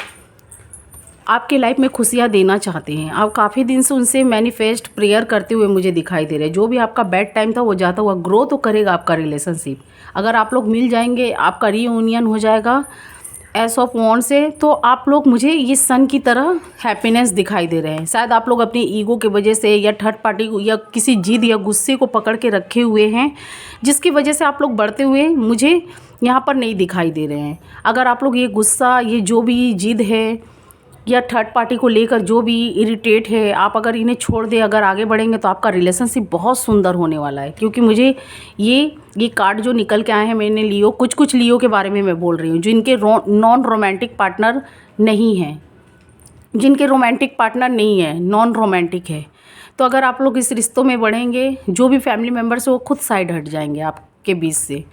आपके लाइफ में खुशियाँ देना चाहते हैं। आप काफ़ी दिन से उनसे मैनिफेस्ट प्रेयर करते हुए मुझे दिखाई दे रहे हैं। जो भी आपका बैड टाइम था वो जाता हुआ ग्रो तो करेगा आपका रिलेशनशिप। अगर आप लोग मिल जाएंगे, आपका रीयूनियन हो जाएगा एस ऑफ वॉन्ड से, तो आप लोग मुझे ये सन की तरह हैप्पीनेस दिखाई दे रहे हैं। शायद आप लोग अपनी ईगो की वजह से, या थर्ड पार्टी को, या किसी जिद या गुस्से को पकड़ के रखे हुए हैं, जिसकी वजह से आप लोग बढ़ते हुए मुझे यहाँ पर नहीं दिखाई दे रहे हैं। अगर आप लोग ये गुस्सा, ये जो भी जिद है, या थर्ड पार्टी को लेकर जो भी इरिटेट है, आप अगर इन्हें छोड़ दें, अगर आगे बढ़ेंगे, तो आपका रिलेशनशिप बहुत सुंदर होने वाला है। क्योंकि मुझे ये कार्ड जो निकल के आए हैं, मैंने लियो, कुछ लियो के बारे में मैं बोल रही हूँ, जिनके नॉन रोमांटिक पार्टनर नहीं हैं, जिनके रोमांटिक पार्टनर नहीं है, नॉन रोमांटिक है। तो अगर आप लोग इस रिश्तों में बढ़ेंगे, जो भी फैमिली मेम्बर्स है वो खुद साइड हट जाएंगे आपके बीच से,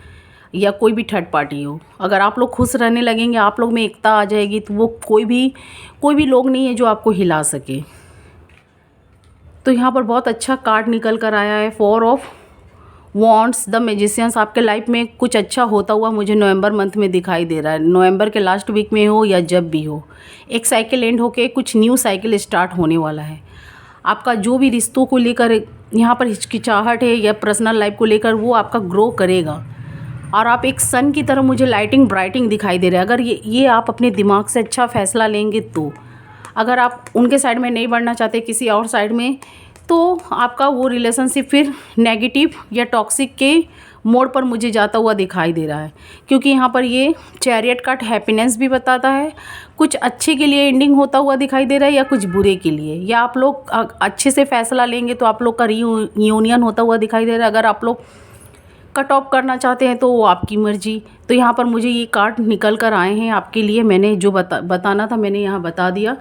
या कोई भी थर्ड पार्टी हो। अगर आप लोग खुश रहने लगेंगे, आप लोग में एकता आ जाएगी, तो वो कोई भी लोग नहीं है जो आपको हिला सके। तो यहाँ पर बहुत अच्छा कार्ड निकल कर आया है, four of wands, the magicians. आपके लाइफ में कुछ अच्छा होता हुआ मुझे नवंबर मंथ में दिखाई दे रहा है। नवंबर के लास्ट वीक में हो या जब भी हो, एक साइकिल एंड होके कुछ न्यू साइकिल स्टार्ट होने वाला है। आपका जो भी रिश्तों को लेकर यहाँ पर हिचकिचाहट है, या पर्सनल लाइफ को लेकर, वो आपका ग्रो करेगा। और आप एक सन की तरह मुझे लाइटिंग ब्राइटिंग दिखाई दे रहा है। अगर ये आप अपने दिमाग से अच्छा फ़ैसला लेंगे, तो अगर आप उनके साइड में नहीं बढ़ना चाहते, किसी और साइड में, तो आपका वो रिलेशनशिप फिर नेगेटिव या टॉक्सिक के मोड़ पर मुझे जाता हुआ दिखाई दे रहा है। क्योंकि यहाँ पर ये चैरियट कार्ड हैप्पीनेस भी बताता है, कुछ अच्छे के लिए एंडिंग होता हुआ दिखाई दे रहा है, या कुछ बुरे के लिए। या आप लोग अच्छे से फ़ैसला लेंगे तो आप लोग का रीयूनियन होता हुआ दिखाई दे रहा है। अगर आप लोग कट ऑफ करना चाहते हैं तो वो आपकी मर्जी। तो यहाँ पर मुझे ये कार्ड निकल कर आए हैं आपके लिए। मैंने जो बताना था मैंने यहाँ बता दिया।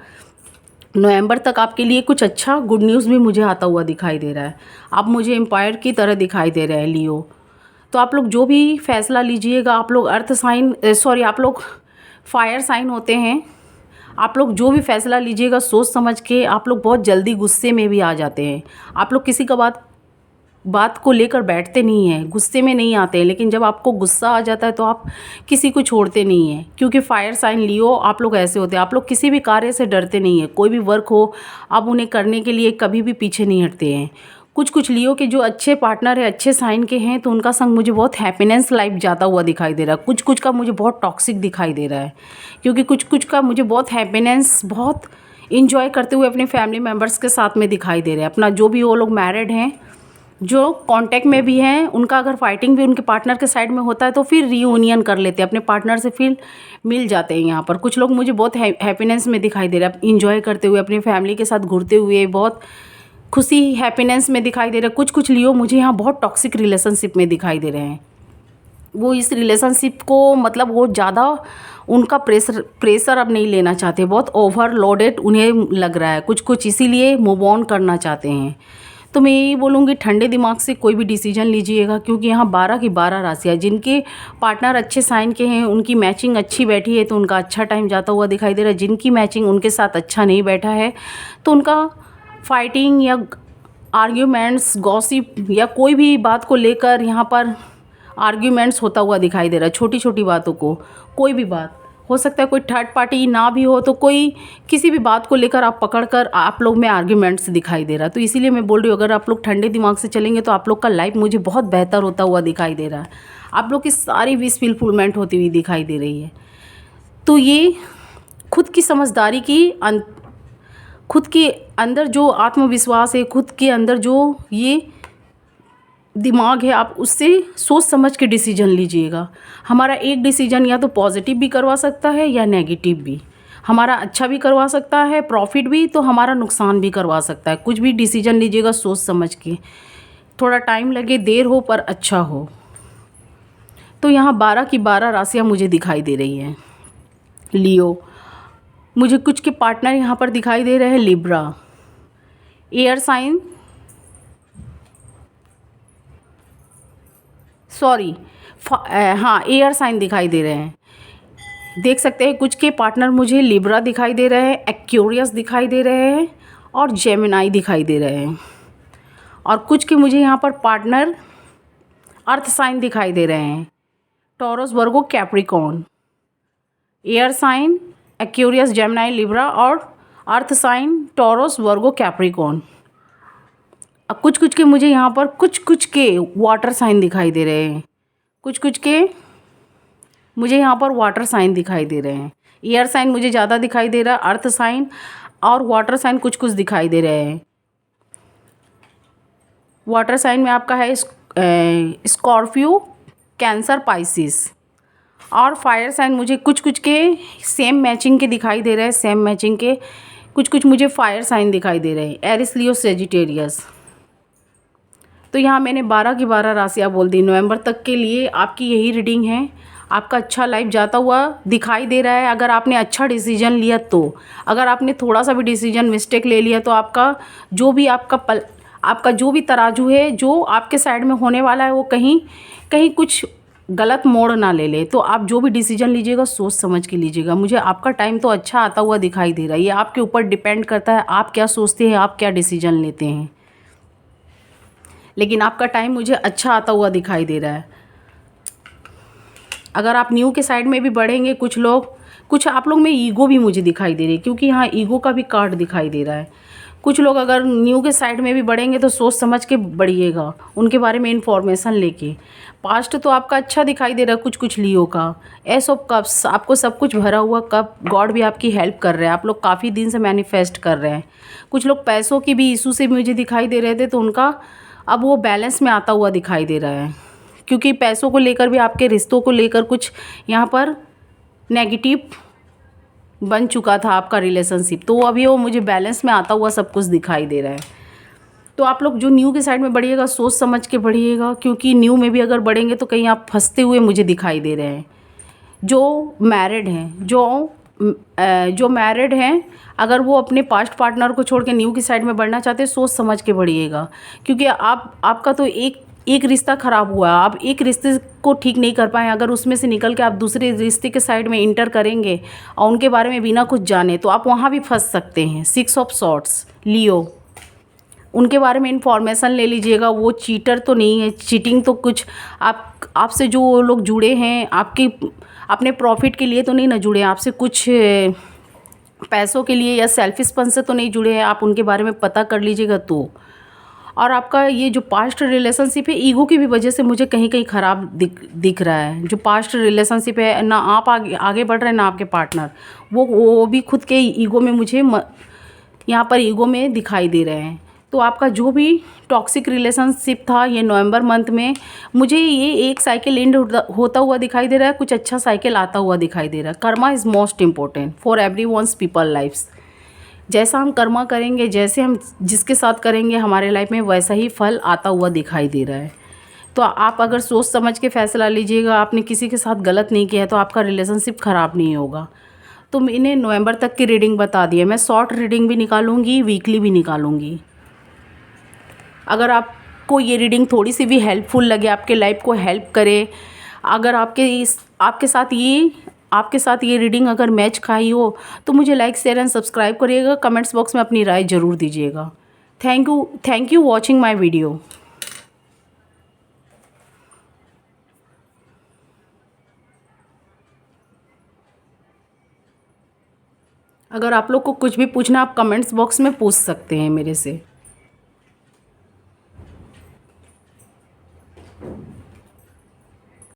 नवंबर तक आपके लिए कुछ अच्छा गुड न्यूज़ भी मुझे आता हुआ दिखाई दे रहा है। आप मुझे एम्पायर की तरह दिखाई दे रहे हैं, लियो। तो आप लोग जो भी फैसला लीजिएगा, आप लोग आप लोग फायर साइन होते हैं। आप लोग जो भी फैसला लीजिएगा सोच समझ के, आप लोग बहुत जल्दी गुस्से में भी आ जाते हैं। आप लोग किसी का बात को लेकर बैठते नहीं हैं, गुस्से में नहीं आते हैं। लेकिन जब आपको गुस्सा आ जाता है तो आप किसी को छोड़ते नहीं हैं, क्योंकि फायर साइन लियो आप लोग ऐसे होते हैं। आप लोग किसी भी कार्य से डरते नहीं हैं। कोई भी वर्क हो, आप उन्हें करने के लिए कभी भी पीछे नहीं हटते हैं। कुछ लियो के जो अच्छे पार्टनर है, अच्छे साइन के हैं, तो उनका संग मुझे बहुत हैप्पीनेस लाइफ जाता हुआ दिखाई दे रहा है। कुछ का मुझे बहुत टॉक्सिक दिखाई दे रहा है, क्योंकि कुछ का मुझे बहुत हैप्पीनेस, बहुत इंजॉय करते हुए अपने फैमिली मेम्बर्स के साथ में दिखाई दे रहे हैं। अपना जो भी वो लोग मैरिड हैं, जो कांटेक्ट में भी हैं, उनका अगर फाइटिंग भी उनके पार्टनर के साइड में होता है तो फिर रीयूनियन कर लेते हैं, अपने पार्टनर से फिर मिल जाते हैं। यहाँ पर कुछ लोग मुझे बहुत हैप्पीनेस में दिखाई दे रहे हैं, इंजॉय करते हुए, अपनी फैमिली के साथ घूरते हुए, बहुत खुशी हैप्पीनेस में दिखाई दे रहा है। कुछ कुछ लियो मुझे यहाँ बहुत टॉक्सिक रिलेशनशिप में दिखाई दे रहे हैं। वो इस रिलेशनशिप को मतलब वो ज़्यादा उनका प्रेशर अब नहीं लेना चाहते, बहुत ओवरलोडेड उन्हें लग रहा है कुछ कुछ, इसीलिए मूव ऑन करना चाहते हैं। तो मैं यही बोलूँगी ठंडे दिमाग से कोई भी डिसीजन लीजिएगा, क्योंकि यहाँ 12 की 12 राशियाँ, जिनके पार्टनर अच्छे साइन के हैं उनकी मैचिंग अच्छी बैठी है तो उनका अच्छा टाइम जाता हुआ दिखाई दे रहा है। जिनकी मैचिंग उनके साथ अच्छा नहीं बैठा है तो उनका फाइटिंग या आर्ग्यूमेंट्स, गॉसिप या कोई भी बात को लेकर यहाँ पर आर्ग्यूमेंट्स होता हुआ दिखाई दे रहा है। छोटी छोटी बातों को, कोई भी बात हो सकता है, कोई थर्ड पार्टी ना भी हो तो कोई किसी भी बात को लेकर आप पकड़ कर आप लोग में आर्ग्यूमेंट्स दिखाई दे रहा है। तो इसीलिए मैं बोल रही हूँ अगर आप लोग ठंडे दिमाग से चलेंगे तो आप लोग का लाइफ मुझे बहुत बेहतर होता हुआ दिखाई दे रहा है। आप लोग की सारी विश फुलफिलमेंट होती हुई दिखाई दे रही है। तो ये खुद की समझदारी की खुद के अंदर जो आत्मविश्वास है, खुद के अंदर जो ये दिमाग है, आप उससे सोच समझ के डिसीजन लीजिएगा। हमारा एक डिसीजन या तो पॉजिटिव भी करवा सकता है या नेगेटिव भी, हमारा अच्छा भी करवा सकता है, प्रॉफिट भी, तो हमारा नुकसान भी करवा सकता है। कुछ भी डिसीजन लीजिएगा सोच समझ के, थोड़ा टाइम लगे, देर हो पर अच्छा हो। तो यहाँ 12 की 12 राशियाँ मुझे दिखाई दे रही हैं। लियो, मुझे कुछ के पार्टनर यहाँ पर दिखाई दे रहे हैं। लिब्रा, एयर साइन, सॉरी, हाँ एयर साइन दिखाई दे रहे हैं। देख सकते हैं कुछ के पार्टनर मुझे लिब्रा दिखाई दे रहे हैं, एक्वेरियस दिखाई दे रहे हैं और जेमिनाई दिखाई दे रहे हैं। और कुछ के मुझे यहाँ पर पार्टनर अर्थ साइन दिखाई दे रहे हैं, Taurus, Virgo, Capricorn. Air sign, Aquarius, Gemini, Libra और earth sign Taurus, Virgo, Capricorn. अब कुछ कुछ के मुझे यहाँ पर कुछ के वाटर साइन दिखाई दे रहे हैं, कुछ के मुझे यहाँ पर वाटर साइन दिखाई दे रहे हैं। एयर साइन मुझे ज़्यादा दिखाई दे रहा है, अर्थ साइन और वाटर साइन कुछ दिखाई दे रहे हैं। वाटर साइन में आपका है स्कॉर्पियो, कैंसर, पाइसिस। और फायर साइन मुझे कुछ के सेम मैचिंग के दिखाई दे रहे हैं, सेम मैचिंग के कुछ मुझे फायर साइन दिखाई दे रहे हैं, एरिस, लियो, सेजिटेरियस। तो यहाँ मैंने 12 की 12 राशियाँ बोल दी। नवंबर तक के लिए आपकी यही रीडिंग है। आपका अच्छा लाइफ जाता हुआ दिखाई दे रहा है अगर आपने अच्छा डिसीजन लिया तो। अगर आपने थोड़ा सा भी डिसीजन मिस्टेक ले लिया तो आपका जो भी आपका जो भी तराजू है जो आपके साइड में होने वाला है वो कहीं कुछ गलत मोड़ ना ले ले। तो आप जो भी डिसीजन लीजिएगा सोच समझ के लीजिएगा। मुझे आपका टाइम तो अच्छा आता हुआ दिखाई दे रहा है। ये आपके ऊपर डिपेंड करता है आप क्या सोचते हैं, आप क्या डिसीजन लेते हैं, लेकिन आपका टाइम मुझे अच्छा आता हुआ दिखाई दे रहा है। अगर आप न्यू के साइड में भी बढ़ेंगे, कुछ आप लोग में ईगो भी मुझे दिखाई दे रही है, क्योंकि यहाँ ईगो का भी कार्ड दिखाई दे रहा है। कुछ लोग अगर न्यू के साइड में भी बढ़ेंगे तो सोच समझ के बढ़िएगा, उनके बारे में इंफॉर्मेशन लेके। पास्ट तो आपका अच्छा दिखाई दे रहा है कुछ लियो का। एस ऑफ कप्स, आपको सब कुछ भरा हुआ कप, गॉड भी आपकी हेल्प कर रहे हैं। आप लोग काफ़ी दिन से मैनिफेस्ट कर रहे हैं। कुछ लोग पैसों की भी इशू से मुझे दिखाई दे रहे थे, तो उनका अब वो बैलेंस में आता हुआ दिखाई दे रहा है, क्योंकि पैसों को लेकर भी आपके रिश्तों को लेकर कुछ यहाँ पर नेगेटिव बन चुका था आपका रिलेशनशिप, तो अभी वो मुझे बैलेंस में आता हुआ सब कुछ दिखाई दे रहा है। तो आप लोग जो न्यू के साइड में बढ़िएगा सोच समझ के बढ़िएगा, क्योंकि न्यू में भी अगर बढ़ेंगे तो कहीं आप फंसते हुए मुझे दिखाई दे रहे हैं। जो मैरिड हैं, जो मैरिड हैं, अगर वो अपने पास्ट पार्टनर को छोड़ के न्यू की साइड में बढ़ना चाहते हैं सोच समझ के बढ़िएगा, क्योंकि आपका तो एक रिश्ता ख़राब हुआ है। आप एक रिश्ते को ठीक नहीं कर पाए, अगर उसमें से निकल के आप दूसरे रिश्ते के साइड में इंटर करेंगे और उनके बारे में बिना कुछ जाने तो आप वहाँ भी फंस सकते हैं। 6 ऑफ सॉर्ड्स, लियो, उनके बारे में इंफॉर्मेशन ले लीजिएगा। वो चीटर तो नहीं है, चीटिंग तो कुछ आपसे जो लोग जुड़े हैं आपके अपने प्रॉफिट के लिए तो नहीं ना जुड़े हैं, आपसे कुछ पैसों के लिए या सेल्फिशपन से तो नहीं जुड़े हैं। आप उनके बारे में पता कर लीजिएगा तो। और आपका ये जो पास्ट रिलेशनशिप है ईगो की भी वजह से मुझे कहीं ख़राब दिख रहा है। जो पास्ट रिलेशनशिप है, ना आप आगे बढ़ रहे हैं ना आपके पार्टनर, वो भी खुद के ईगो में मुझे यहाँ पर ईगो में दिखाई दे रहे हैं। तो आपका जो भी टॉक्सिक रिलेशनशिप था ये नवंबर मंथ में मुझे ये एक साइकिल एंड होता हुआ दिखाई दे रहा है, कुछ अच्छा साइकिल आता हुआ दिखाई दे रहा है। Karma is most important for every ones people lifes. जैसा हम कर्मा करेंगे, जैसे हम जिसके साथ करेंगे हमारे लाइफ में वैसा ही फल आता हुआ दिखाई दे रहा है। तो आप अगर सोच समझ के फ़ैसला लीजिएगा, आपने किसी के साथ गलत नहीं किया है तो आपका रिलेशनशिप ख़राब नहीं होगा। तो मैंने नवंबर तक की रीडिंग बता दी है। मैं शॉर्ट रीडिंग भी निकालूंगी, वीकली भी निकालूंगी। अगर आपको ये रीडिंग थोड़ी सी भी हेल्पफुल लगे, आपके लाइफ को हेल्प करे, अगर आपके साथ ये रीडिंग अगर मैच खाई हो तो मुझे लाइक शेयर एंड सब्सक्राइब करिएगा। कमेंट्स बॉक्स में अपनी राय ज़रूर दीजिएगा। Thank you watching my video. अगर आप लोग को कुछ भी पूछना, आप कमेंट्स बॉक्स में पूछ सकते हैं मेरे से।